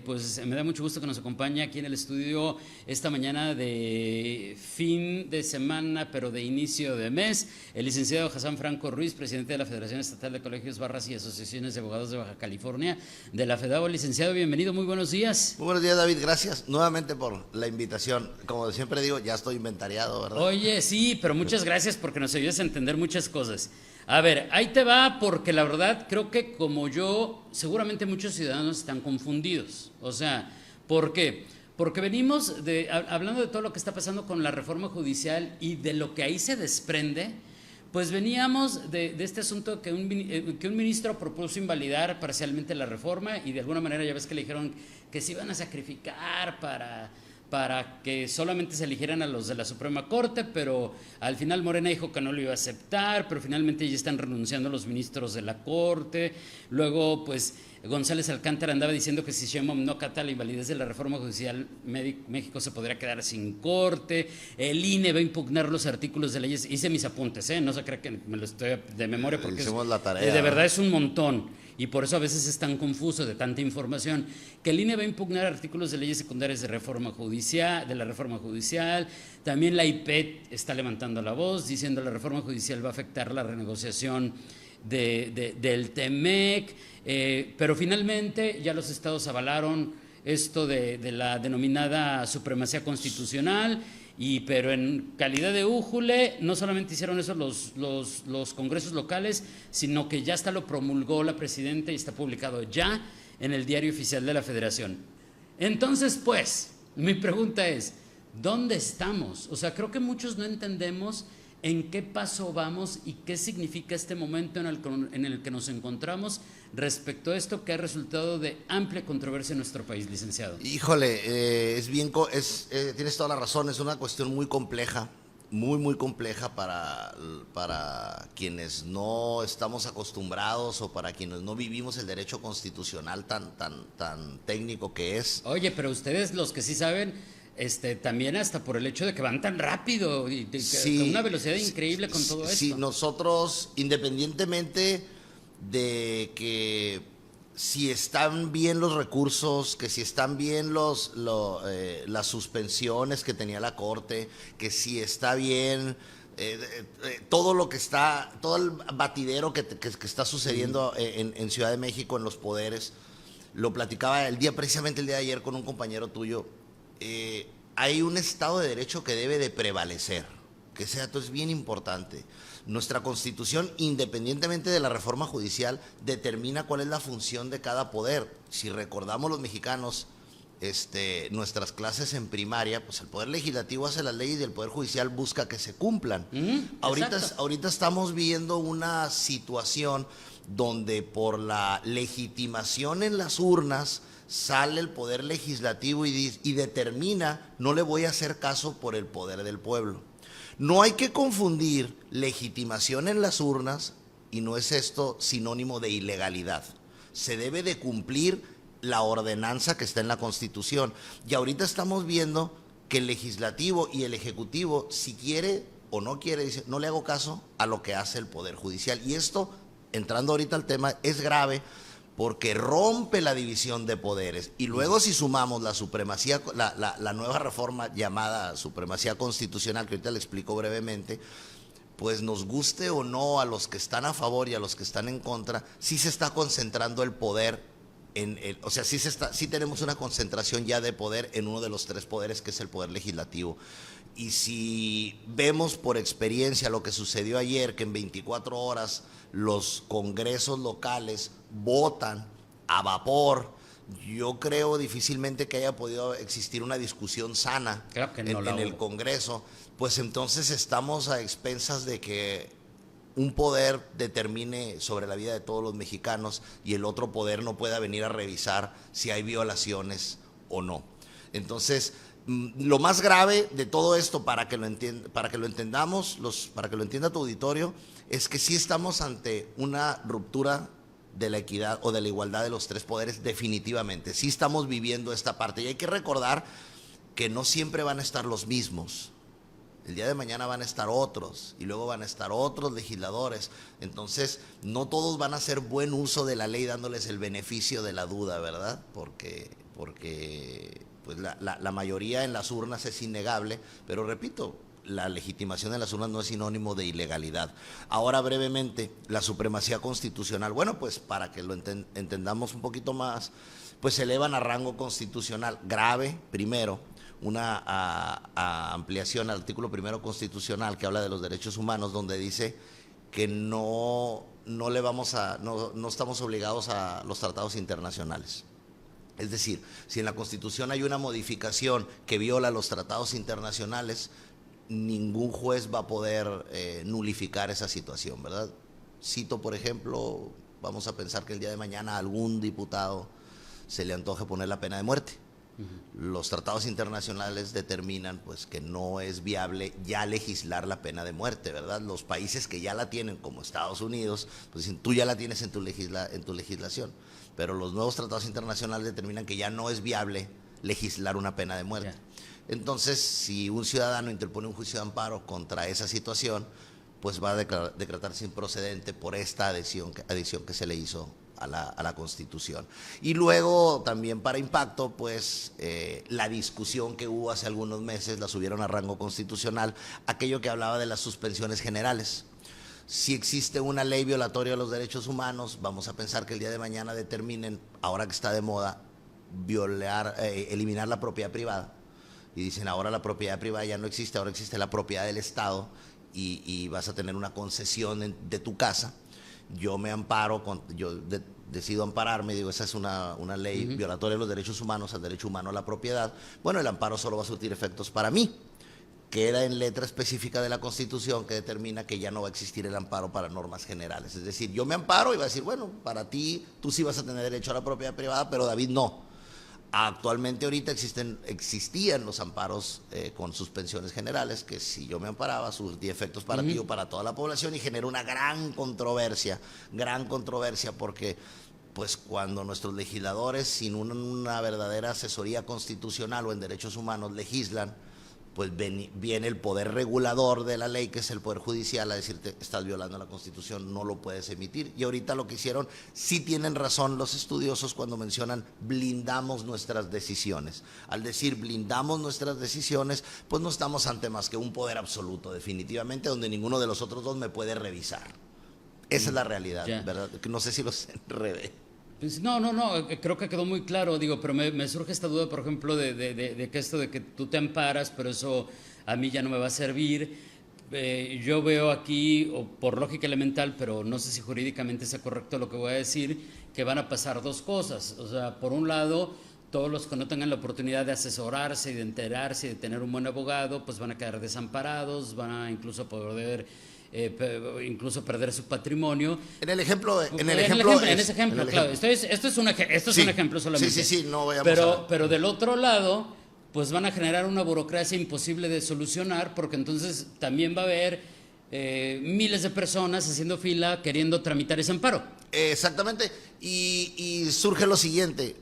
pues me da mucho gusto que nos acompañe aquí en el estudio esta mañana de fin de semana, pero de inicio de mes, el licenciado Hassan Franco Ruiz, presidente de la Federación Estatal de Colegios, Barras y Asociaciones de Abogados de Baja California, de la FEDABO. Licenciado, bienvenido, muy buenos días. Muy buenos días, David, gracias nuevamente por la invitación. Como siempre digo, ya estoy inventariado, ¿verdad? Oye, sí, pero muchas gracias porque nos ayudas a entender muchas cosas. A ver, ahí te va, porque la verdad creo que como yo, seguramente muchos ciudadanos están confundidos. O sea, ¿por qué? Porque venimos hablando de todo lo que está pasando con la reforma judicial y de lo que ahí se desprende, pues veníamos de este asunto que un ministro propuso invalidar parcialmente la reforma y de alguna manera ya ves que le dijeron que se iban a sacrificar para que solamente se eligieran a los de la Suprema Corte, pero al final Morena dijo que no lo iba a aceptar, pero finalmente ya están renunciando los ministros de la Corte. Luego, pues, González Alcántara andaba diciendo que si Sheinbaum no acata la invalidez de la reforma judicial, México se podría quedar sin corte. El INE va a impugnar los artículos de leyes. Hice mis apuntes, no se crea que me lo estoy de memoria, porque hicimos la tarea, de verdad es un montón. Y por eso a veces es tan confuso de tanta información, que el INE va a impugnar artículos de leyes secundarias de la reforma judicial. También la IPET está levantando la voz, diciendo que la reforma judicial va a afectar la renegociación del TEMEC, pero finalmente ya los estados avalaron esto de la denominada supremacía constitucional. Pero en calidad de újule, no solamente hicieron eso los congresos locales, sino que ya hasta lo promulgó la presidenta y está publicado ya en el Diario Oficial de la Federación. Entonces, pues, mi pregunta es, ¿dónde estamos? O sea, creo que muchos no entendemos en qué paso vamos y qué significa este momento en el que nos encontramos respecto a esto que ha resultado de amplia controversia en nuestro país, licenciado. Híjole, tienes toda la razón, es una cuestión muy compleja, muy compleja para quienes no estamos acostumbrados o para quienes no vivimos el derecho constitucional tan técnico que es. Oye, pero ustedes los que sí saben, también hasta por el hecho de que van tan rápido y sí, con una velocidad increíble con todo esto. Sí, nosotros, independientemente de que si están bien los recursos, que si están bien las suspensiones que tenía la Corte, que si está bien todo lo que está, todo el batidero que está sucediendo en Ciudad de México, en los poderes. Lo platicaba precisamente el día de ayer con un compañero tuyo. Hay un Estado de Derecho que debe de prevalecer, que ese dato es bien importante. Nuestra Constitución, independientemente de la reforma judicial, determina cuál es la función de cada poder. Si recordamos los mexicanos nuestras clases en primaria, pues el Poder Legislativo hace las leyes y el Poder Judicial busca que se cumplan. Ahorita estamos viendo una situación donde por la legitimación en las urnas sale el Poder Legislativo y determina: no le voy a hacer caso por el poder del pueblo. No hay que confundir legitimación en las urnas, y no es esto sinónimo de ilegalidad. Se debe de cumplir la ordenanza que está en la Constitución. Y ahorita estamos viendo que el Legislativo y el Ejecutivo, si quiere o no quiere, dice: no le hago caso a lo que hace el Poder Judicial. Y esto, entrando ahorita al tema, es grave porque rompe la división de poderes. Y luego, si sumamos la supremacía, la nueva reforma llamada supremacía constitucional, que ahorita le explico brevemente, pues nos guste o no a los que están a favor y a los que están en contra, sí se está concentrando el poder o sea, sí tenemos una concentración ya de poder en uno de los tres poderes, que es el Poder Legislativo. Y si vemos por experiencia lo que sucedió ayer, que en 24 horas los congresos locales votan a vapor, yo creo difícilmente que haya podido existir una discusión sana en el Congreso. Pues entonces estamos a expensas de que un poder determine sobre la vida de todos los mexicanos y el otro poder no pueda venir a revisar si hay violaciones o no. Entonces, lo más grave de todo esto, para que lo entendamos, para que lo entienda tu auditorio, es que sí estamos ante una ruptura de la equidad o de la igualdad de los tres poderes, definitivamente. Sí estamos viviendo esta parte, y hay que recordar que no siempre van a estar los mismos. El día de mañana van a estar otros y luego van a estar otros legisladores. Entonces, no todos van a hacer buen uso de la ley dándoles el beneficio de la duda, ¿verdad? Porque pues la mayoría en las urnas es innegable, pero repito, la legitimación en las urnas no es sinónimo de ilegalidad. Ahora brevemente, la supremacía constitucional. Bueno, pues para que lo entendamos un poquito más, pues se elevan a rango constitucional grave, primero, una ampliación al artículo primero constitucional que habla de los derechos humanos, donde dice que no estamos obligados a los tratados internacionales. Es decir, si en la Constitución hay una modificación que viola los tratados internacionales, ningún juez va a poder nulificar esa situación, ¿verdad? Cito, por ejemplo, vamos a pensar que el día de mañana a algún diputado se le antoje poner la pena de muerte. Los tratados internacionales determinan pues que no es viable ya legislar la pena de muerte, ¿verdad? Los países que ya la tienen, como Estados Unidos, pues dicen, tú ya la tienes en tu legislación, pero los nuevos tratados internacionales determinan que ya no es viable legislar una pena de muerte. Entonces, si un ciudadano interpone un juicio de amparo contra esa situación, pues va a decretarse improcedente por esta adición que se le hizo a la Constitución. Y luego también para impacto, pues la discusión que hubo hace algunos meses la subieron a rango constitucional, aquello que hablaba de las suspensiones generales. Si existe una ley violatoria de los derechos humanos, vamos a pensar que el día de mañana determinen, ahora que está de moda, eliminar la propiedad privada. Y dicen, ahora la propiedad privada ya no existe, ahora existe la propiedad del Estado y vas a tener una concesión de tu casa. Yo me amparo, decido ampararme, digo, esa es una ley violatoria de los derechos humanos, al derecho humano a la propiedad. Bueno, el amparo solo va a surtir efectos para mí. Queda en letra específica de la Constitución que determina que ya no va a existir el amparo para normas generales. Es decir, yo me amparo y va a decir, bueno, para ti, tú sí vas a tener derecho a la propiedad privada, pero David no. Actualmente ahorita existían los amparos con suspensiones generales, que si yo me amparaba, surtía efectos para ti o para toda la población, y generó una gran controversia, porque pues cuando nuestros legisladores, sin una verdadera asesoría constitucional o en derechos humanos, legislan, pues viene el poder regulador de la ley, que es el Poder Judicial, a decirte, estás violando la Constitución, no lo puedes emitir. Y ahorita lo que hicieron, sí tienen razón los estudiosos cuando mencionan blindamos nuestras decisiones. Al decir blindamos nuestras decisiones, pues no estamos ante más que un poder absoluto, definitivamente, donde ninguno de los otros dos me puede revisar. Esa es la realidad, ¿verdad? No sé si los enredé. Pues no, creo que quedó muy claro, digo, pero me surge esta duda, por ejemplo, de que esto de que tú te amparas, pero eso a mí ya no me va a servir. Yo veo aquí, o por lógica elemental, pero no sé si jurídicamente sea correcto lo que voy a decir, que van a pasar dos cosas. O sea, por un lado, todos los que no tengan la oportunidad de asesorarse y de enterarse y de tener un buen abogado, pues van a quedar desamparados, van a incluso poder perder su patrimonio. En ese ejemplo, claro. Esto es un ejemplo solamente. Sí, no voy a pero del otro lado, pues van a generar una burocracia imposible de solucionar, porque entonces también va a haber miles de personas haciendo fila queriendo tramitar ese amparo. Exactamente, y surge lo siguiente,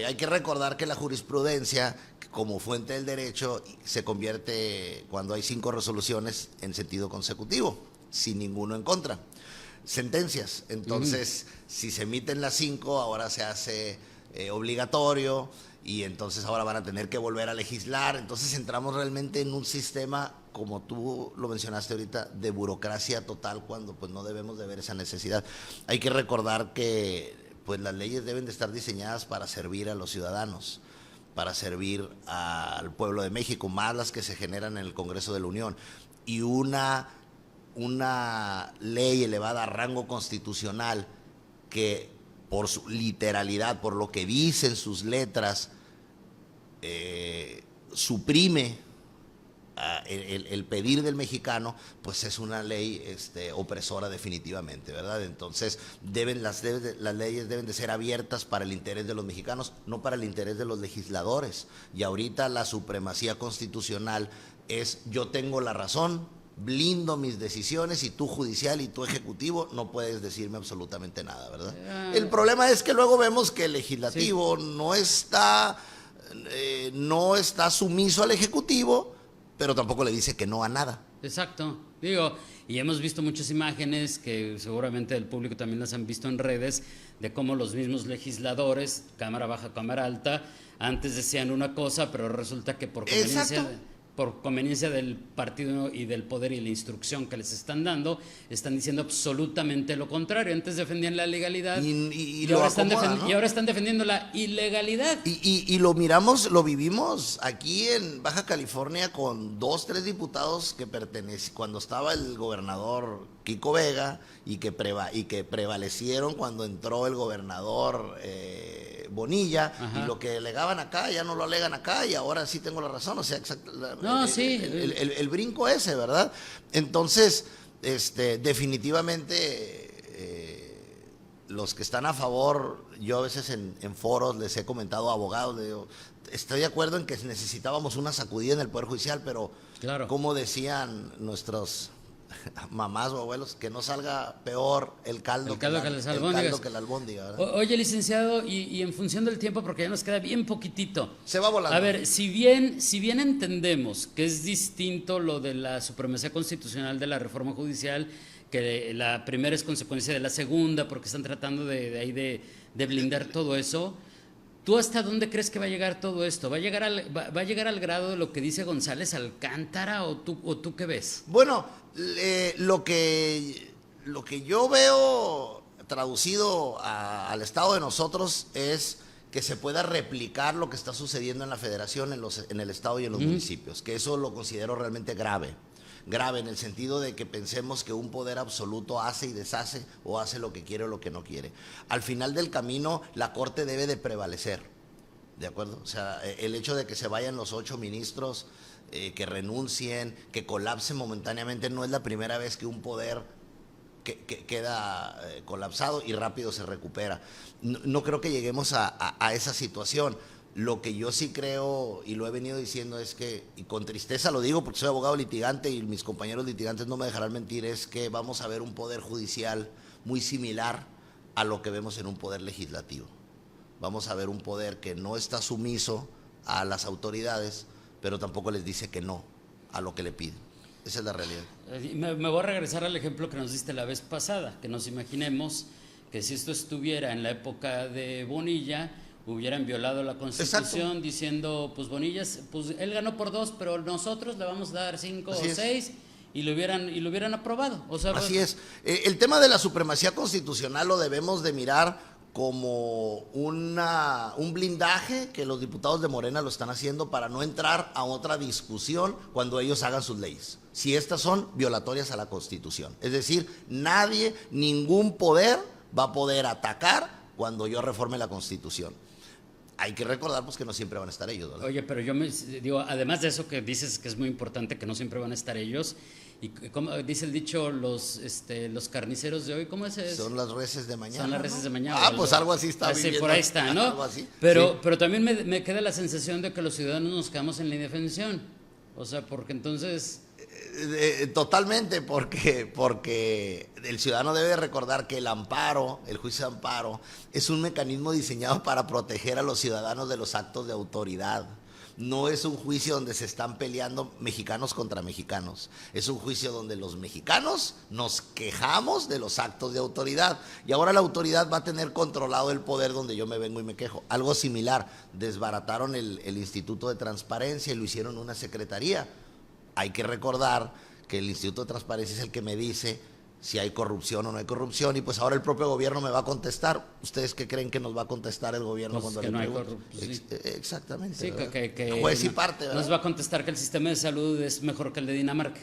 hay que recordar que la jurisprudencia, como fuente del derecho, se convierte, cuando hay 5 resoluciones, en sentido consecutivo, sin ninguno en contra. Sentencias, entonces, si se emiten las 5, ahora se hace obligatorio, y entonces ahora van a tener que volver a legislar. Entonces entramos realmente en un sistema, como tú lo mencionaste ahorita, de burocracia total, cuando pues no debemos de ver esa necesidad. Hay que recordar que pues las leyes deben de estar diseñadas para servir a los ciudadanos, para servir al pueblo de México, más las que se generan en el Congreso de la Unión. Y una ley elevada a rango constitucional que por su literalidad, por lo que dicen sus letras, suprime el pedir del mexicano, pues es una ley opresora definitivamente, ¿verdad? Entonces las leyes deben de ser abiertas para el interés de los mexicanos, no para el interés de los legisladores. Y ahorita la supremacía constitucional es: yo tengo la razón, blindo mis decisiones, y tú judicial y tú ejecutivo no puedes decirme absolutamente nada, ¿verdad? El problema es que luego vemos que el legislativo no está sumiso al ejecutivo, pero tampoco le dice que no a nada. Exacto, digo, y hemos visto muchas imágenes que seguramente el público también las han visto en redes, de cómo los mismos legisladores, cámara baja, cámara alta, antes decían una cosa, pero resulta que por conveniencia del partido y del poder y la instrucción que les están dando, están diciendo absolutamente lo contrario. Antes defendían la legalidad y ahora están defendiendo la ilegalidad. Y lo miramos, lo vivimos aquí en Baja California con 2, 3 diputados que cuando estaba el gobernador Kiko Vega y que prevalecieron cuando entró el gobernador Bonilla. Ajá. Y lo que alegaban acá ya no lo alegan acá y ahora sí tengo la razón, o sea, el brinco ese, ¿verdad? Entonces, definitivamente los que están a favor, yo a veces en foros les he comentado a abogados, les digo, estoy de acuerdo en que necesitábamos una sacudida en el Poder Judicial, pero claro, como decían nuestros mamás o abuelos, que no salga peor el caldo que la albóndiga, ¿verdad? Oye, licenciado, y en función del tiempo, porque ya nos queda bien poquitito. Se va volando. A ver, si bien entendemos que es distinto lo de la supremacía constitucional de la reforma judicial, que la primera es consecuencia de la segunda, porque están tratando de blindar todo eso, ¿tú hasta dónde crees que va a llegar todo esto? ¿Va a llegar al grado de lo que dice González Alcántara o tú qué ves? Bueno, lo que yo veo traducido al estado de nosotros es que se pueda replicar lo que está sucediendo en la federación, en el estado y en los municipios, que eso lo considero realmente grave en el sentido de que pensemos que un poder absoluto hace y deshace o hace lo que quiere o lo que no quiere. Al final del camino, la Corte debe de prevalecer, ¿de acuerdo? O sea, el hecho de que se vayan los 8 ministros, que renuncien, que colapsen momentáneamente, no es la primera vez que un poder que queda colapsado y rápido se recupera. No creo que lleguemos a esa situación. Lo que yo sí creo, y lo he venido diciendo, es que, y con tristeza lo digo porque soy abogado litigante y mis compañeros litigantes no me dejarán mentir, es que vamos a ver un poder judicial muy similar a lo que vemos en un poder legislativo. Vamos a ver un poder que no está sumiso a las autoridades, pero tampoco les dice que no a lo que le piden. Esa es la realidad. Me voy a regresar al ejemplo que nos diste la vez pasada, que nos imaginemos que si esto estuviera en la época de Bonilla, hubieran violado la Constitución. Exacto. Diciendo, pues Bonilla, pues él ganó por 2, pero nosotros le vamos a dar 5 o 6 y lo hubieran aprobado. O sea, así es. El tema de la supremacía constitucional lo debemos de mirar como un blindaje que los diputados de Morena lo están haciendo para no entrar a otra discusión cuando ellos hagan sus leyes, si estas son violatorias a la Constitución. Es decir, ningún poder va a poder atacar cuando yo reforme la Constitución. Hay que recordar pues que no siempre van a estar ellos, ¿verdad? Oye, pero yo me digo, además de eso que dices que es muy importante, que no siempre van a estar ellos, y como dice el dicho, los carniceros de hoy, ¿cómo es eso? Son las reses de mañana. Son las reses de mañana. Pues algo así está viviendo. Por ahí está, ¿no? Algo así. Pero también me queda la sensación de que los ciudadanos nos quedamos en la indefensión. O sea, porque entonces... Totalmente, porque el ciudadano debe recordar que el juicio de amparo, es un mecanismo diseñado para proteger a los ciudadanos de los actos de autoridad. No es un juicio donde se están peleando mexicanos contra mexicanos. Es un juicio donde los mexicanos nos quejamos de los actos de autoridad. Y ahora la autoridad va a tener controlado el poder donde yo me vengo y me quejo. Algo similar, desbarataron el Instituto de Transparencia y lo hicieron una secretaría. Hay que recordar que el Instituto de Transparencia es el que me dice si hay corrupción o no hay corrupción, y pues ahora el propio gobierno me va a contestar. ¿Ustedes qué creen que nos va a contestar el gobierno pues cuando que le no hay pregunto? corrupción. Sí. Exactamente. Sí, que juez y parte, ¿verdad? Nos va a contestar que el sistema de salud es mejor que el de Dinamarca.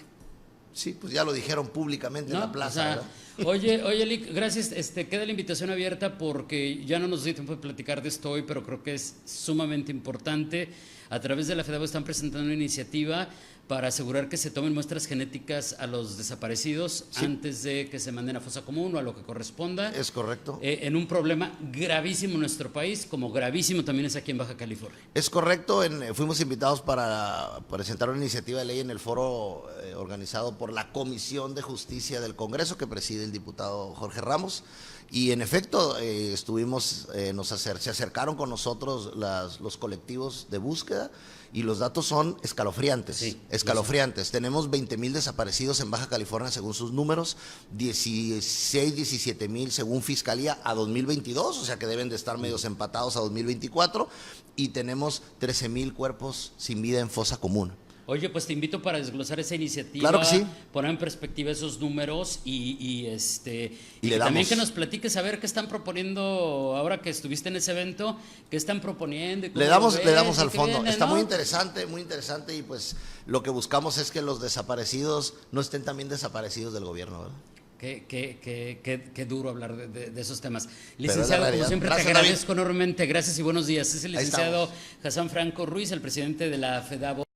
Sí, pues ya lo dijeron públicamente en la plaza, o sea, oye, Lic, gracias, queda la invitación abierta porque ya no nos dio tiempo de platicar de esto hoy, pero creo que es sumamente importante. A través de la FEDAVO están presentando una iniciativa para asegurar que se tomen muestras genéticas a los desaparecidos antes de que se manden a fosa común o a lo que corresponda. Es correcto. En un problema gravísimo en nuestro país, como gravísimo también es aquí en Baja California. Es correcto. Fuimos invitados para presentar una iniciativa de ley en el foro organizado por la Comisión de Justicia del Congreso, que preside el diputado Jorge Ramos. Y en efecto, se acercaron con nosotros los colectivos de búsqueda y los datos son escalofriantes. Sí, escalofriantes. Tenemos 20,000 desaparecidos en Baja California según sus números, 16, 17,000 según Fiscalía a 2022, o sea que deben de estar medios empatados a 2024, y tenemos 13,000 cuerpos sin vida en fosa común. Oye, pues te invito para desglosar esa iniciativa, claro que sí, poner en perspectiva esos números y le también que nos platiques a ver qué están proponiendo ahora que estuviste en ese evento, qué están proponiendo. Y le damos al fondo. viene, Está ¿no? muy interesante y pues lo que buscamos es que los desaparecidos no estén también desaparecidos del gobierno, ¿verdad? Qué duro hablar de esos temas. Pero Licenciado, como siempre, gracias, te agradezco enormemente. Gracias y buenos días. Es el Ahí licenciado Hassan Franco Ruiz, el presidente de la FEDABO.